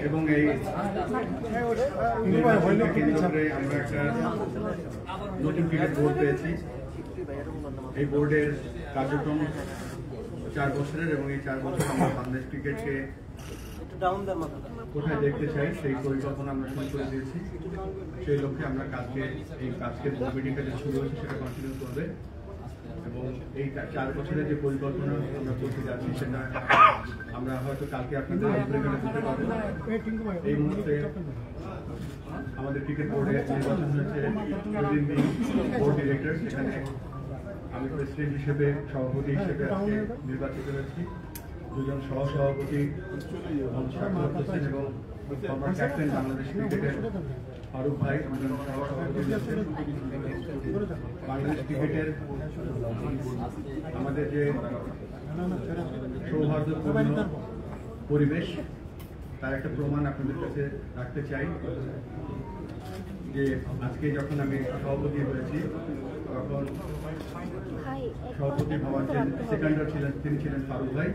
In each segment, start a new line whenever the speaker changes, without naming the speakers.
এবং এই আমরা একটা নতুন ক্রিকেট বোর্ড পেয়েছি। এই বোর্ডের কার্যক্রম 4 বছরের এবং এই 4 বছর আমরা বাংলাদেশ ক্রিকেটকে কোথায় দেখতে চাই সেই পরিকল্পনা আমরা শুরু করে দিয়েছি। সেই লক্ষ্যে আমরা এই কাজকে বোর্ড মিটিংটা যে শুরু হয়েছে সেটা কন্টিনিউ করবে এবং এই 4 বছরের যে পরিকল্পনা আমরা করতে যাচ্ছি সেটা আমরা হয়তো কালকে আপনাদের দিতে পারবো। এই মুহূর্তে আমাদের ক্রিকেট বোর্ডের নির্বাচন হয়েছে বোর্ড ডিরেক্টর, সেখানে আমি প্রেসিডেন্ট হিসেবে সভাপতি হিসেবে আজকে নির্বাচিত হয়েছি। 2 জন সহসভাপতি এবং ফর্মার ক্যাপ্টেন বাংলাদেশ ক্রিকেটের ফারুক ভাই 2 জন সহসভাপতি হয়েছেন। বাংলাদেশ ক্রিকেটের আমাদের যে সৌহার্দ্যপূর্ণ পরিবেশ তার একটা প্রমাণ আপনাদের কাছে রাখতে চাই যে আজকে যখন আমি সভাপতি হয়েছি তখন সভাপতি হওয়ার যে সেকেন্ডার ছিলেন তিনি ছিলেন ফারুক ভাই,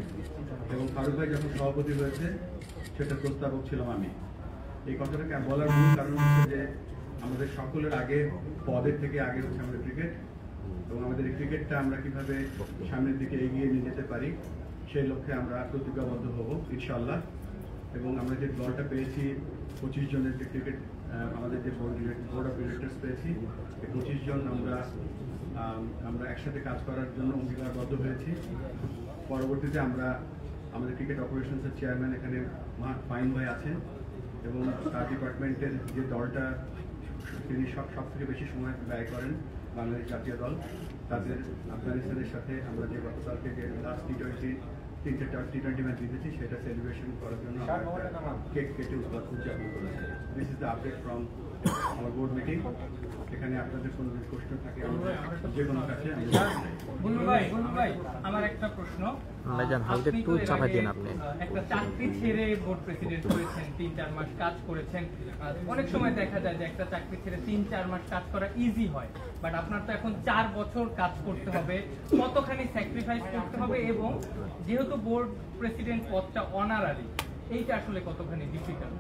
এবং ফারুক ভাই যখন সভাপতি হয়েছে সেটা প্রস্তাবক ছিলাম আমি। এই কথাটাকে বলার মূল কারণ হচ্ছে যে আমাদের সকলের আগে পদের থেকে আগে হচ্ছে আমাদের ক্রিকেট, এবং আমাদের এই ক্রিকেটটা আমরা কিভাবে সামনের দিকে এগিয়ে নিয়ে যেতে পারি সেই লক্ষ্যে আমরা প্রতিজ্ঞাবদ্ধ হব ইনশাআল্লাহ। এবং আমরা যে দলটা পেয়েছি 25 জনের যে ক্রিকেট আমাদের যে বোর্ড অফ ডিরেক্টরস পেয়েছি, এই 25 জন আমরা একসাথে কাজ করার জন্য অঙ্গীকারবদ্ধ হয়েছি। পরবর্তীতে আমরা আমাদের ক্রিকেট অপারেশনসের চেয়ারম্যান এখানে ফাইন ভাই আছেন এবং তার ডিপার্টমেন্টের যে দলটা তিনি সব থেকে বেশি সময় ব্যয় করেন বাংলাদেশ জাতীয় দল, তাদের আফগানিস্তানের সাথে আমরা যে গতকাল থেকে লাস্ট টি20 ম্যাচ জিতেছি সেটা সেলিব্রেশন করার জন্য কেক কেটে উদযাপন করেছি। This is the update from আমার বোর্ড মিটিং। এখানে আপনাদের কোনো প্রশ্ন থাকে যে কোনো কাছে
আমার একটা প্রশ্ন, একটা চাকরি ছেড়ে বোর্ড প্রেসিডেন্ট হয়েছেন, 3-4 মাস কাজ করেছেন। অনেক সময় দেখা যায় যে একটা চাকরি ছেড়ে 3-4 মাস কাজ করা ইজি হয়, বাট আপনার তো এখন 4 বছর কাজ করতে হবে, কতখানি স্যাক্রিফাইস করতে হবে, এবং যেহেতু বোর্ড প্রেসিডেন্ট পদটা অনারারি, এইটা আসলে কতখানি ডিফিকাল্ট?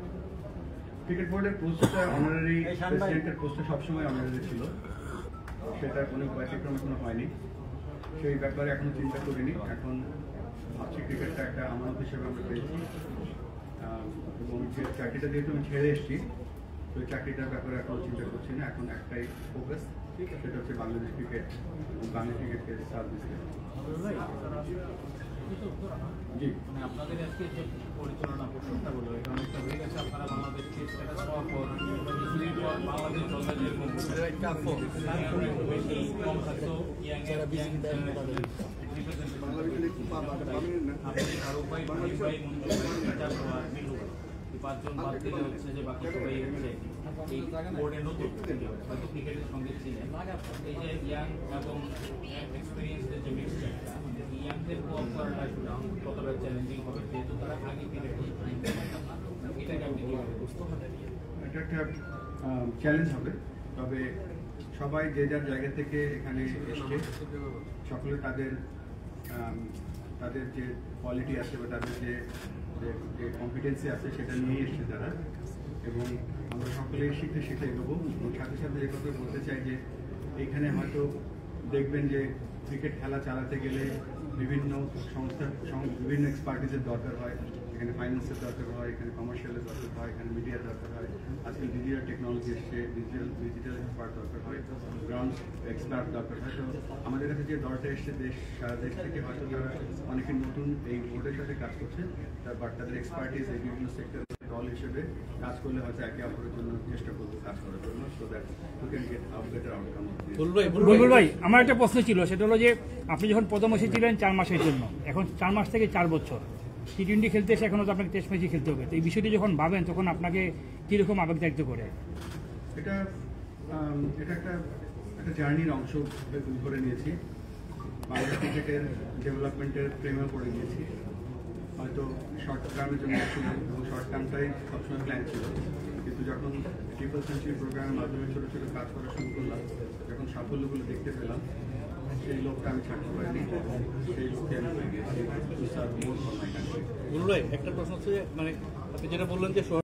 ক্রিকেট বোর্ডের পোস্টটা অনারারি, প্রেসিডেন্টের পোস্টটা সবসময় অনারারি ছিল, সেটা কোনো ব্যতিক্রম এখনো হয়নি। সেই ব্যাপারে এখনো চিন্তা করিনি। এখন ভাবছি ক্রিকেটটা একটা আমানত হিসেবে আমরা পেয়েছি, এবং যে চাকরিটা যেহেতু আমি ছেড়ে এসেছি তো এই চাকরিটার ব্যাপারে এখনো চিন্তা করছি না। এখন একটাই ফোকাস, সেটা হচ্ছে বাংলাদেশ ক্রিকেট এবং বাংলাদেশ ক্রিকেটকে সার্ভিস দেওয়া। জি,
মানে আপনাদের আজকে যে পরিচালনা প্রশ্নটা বলো, এটা অনেকটা হয়ে গেছে। আপনারা বাংলাদেশকে বাংলাদেশ পাঁচজন বাদ দিলে হচ্ছে যে বাকি সবাই হচ্ছে এই বোর্ডে নতুন হয়তো ক্রিকেটের সঙ্গে ছিলেন। এই যে ইয়াং এবং এক্সপিরিয়েন্সের যে মিক্সচারটা, ইয়াংদের কোঅপ করাটা কতটা চ্যালেঞ্জিং হবে, যেহেতু তারা আগে ক্রিকেট এটাকে আপনি কীভাবে বুঝতে পারেন?
এটা একটা চ্যালেঞ্জ হবে, তবে সবাই যে যার জায়গা থেকে এখানে এসছে, সকলে তাদের যে কোয়ালিটি আছে বা তাদের যে কম্পিটেন্সি আছে সেটা নিয়ে এসছে তারা, এবং আমরা সকলেই শিখতে এগোবো। এবং সাথে সাথে যে কথা বলতে চাই যে এখানে হয়তো দেখবেন যে ক্রিকেট খেলা চালাতে গেলে বিভিন্ন বিভিন্ন এক্সপার্টিসের দরকার হয়, এখানে ফাইন্যান্সের দরকার হয়, এখানে কমার্শিয়ালের দরকার হয়, এখানে মিডিয়ার দরকার হয়, আজকাল ডিজিটাল টেকনোলজি এসছে, ডিজিটাল এক্সপার্ট দরকার হয়, গ্রাউন্ড এক্সপার্ট দরকার হয়। তো আমাদের কাছে যে দলটা এসছে সারা দেশ থেকে, হয়তো তারা অনেকে নতুন এই বোর্ডের সাথে কাজ করছে, বাট তাদের এক্সপার্টিস এই বিভিন্ন সেক্টর দল হিসেবে কাজ করলে হয়তো একে অপরের জন্য চেষ্টা করবো কাজ করার জন্য, so that you can get a better outcome.
Bulbul ভাই, আমার একটা প্রশ্ন ছিল, সেটা হলো যে আপনি যখন প্রথম এসেছিলেন 4 মাসের জন্য, এখন 4 মাস থেকে 4 বছর টি20 খেলতে এসে এখনো তো আপনাকে টেস্ট ম্যাচই খেলতে হবে, তো এই বিষয়টি যখন ভাবেন তখন আপনাকে কীরকম আবেগ দায়িত্ব করে?
এটা একটা জার্নির অংশ করে নিয়েছি, বাংলাদেশ ক্রিকেটের ডেভেলপমেন্টের প্রেমে পড়ে গিয়েছি। হয়তো শর্ট টার্মের জন্য ছিলাম এবং শর্ট টার্মটাই সবসময় প্ল্যান ছিল, কিন্তু যখন ট্রিপল সেঞ্চুরি প্রোগ্রামের মাধ্যমে ছোটো ছোটো কাজ করা শুরু করলাম, যখন সাফল্যগুলো দেখতে পেলাম, সেই লোকটা আমি ছাড়তে পারিনি, সেই লোককে আমি পেয়ে গিয়েছি। Sir more for my country.
গুরু ভাই একটা প্রশ্ন হচ্ছে যে মানে আপনি যেটা বললেন যে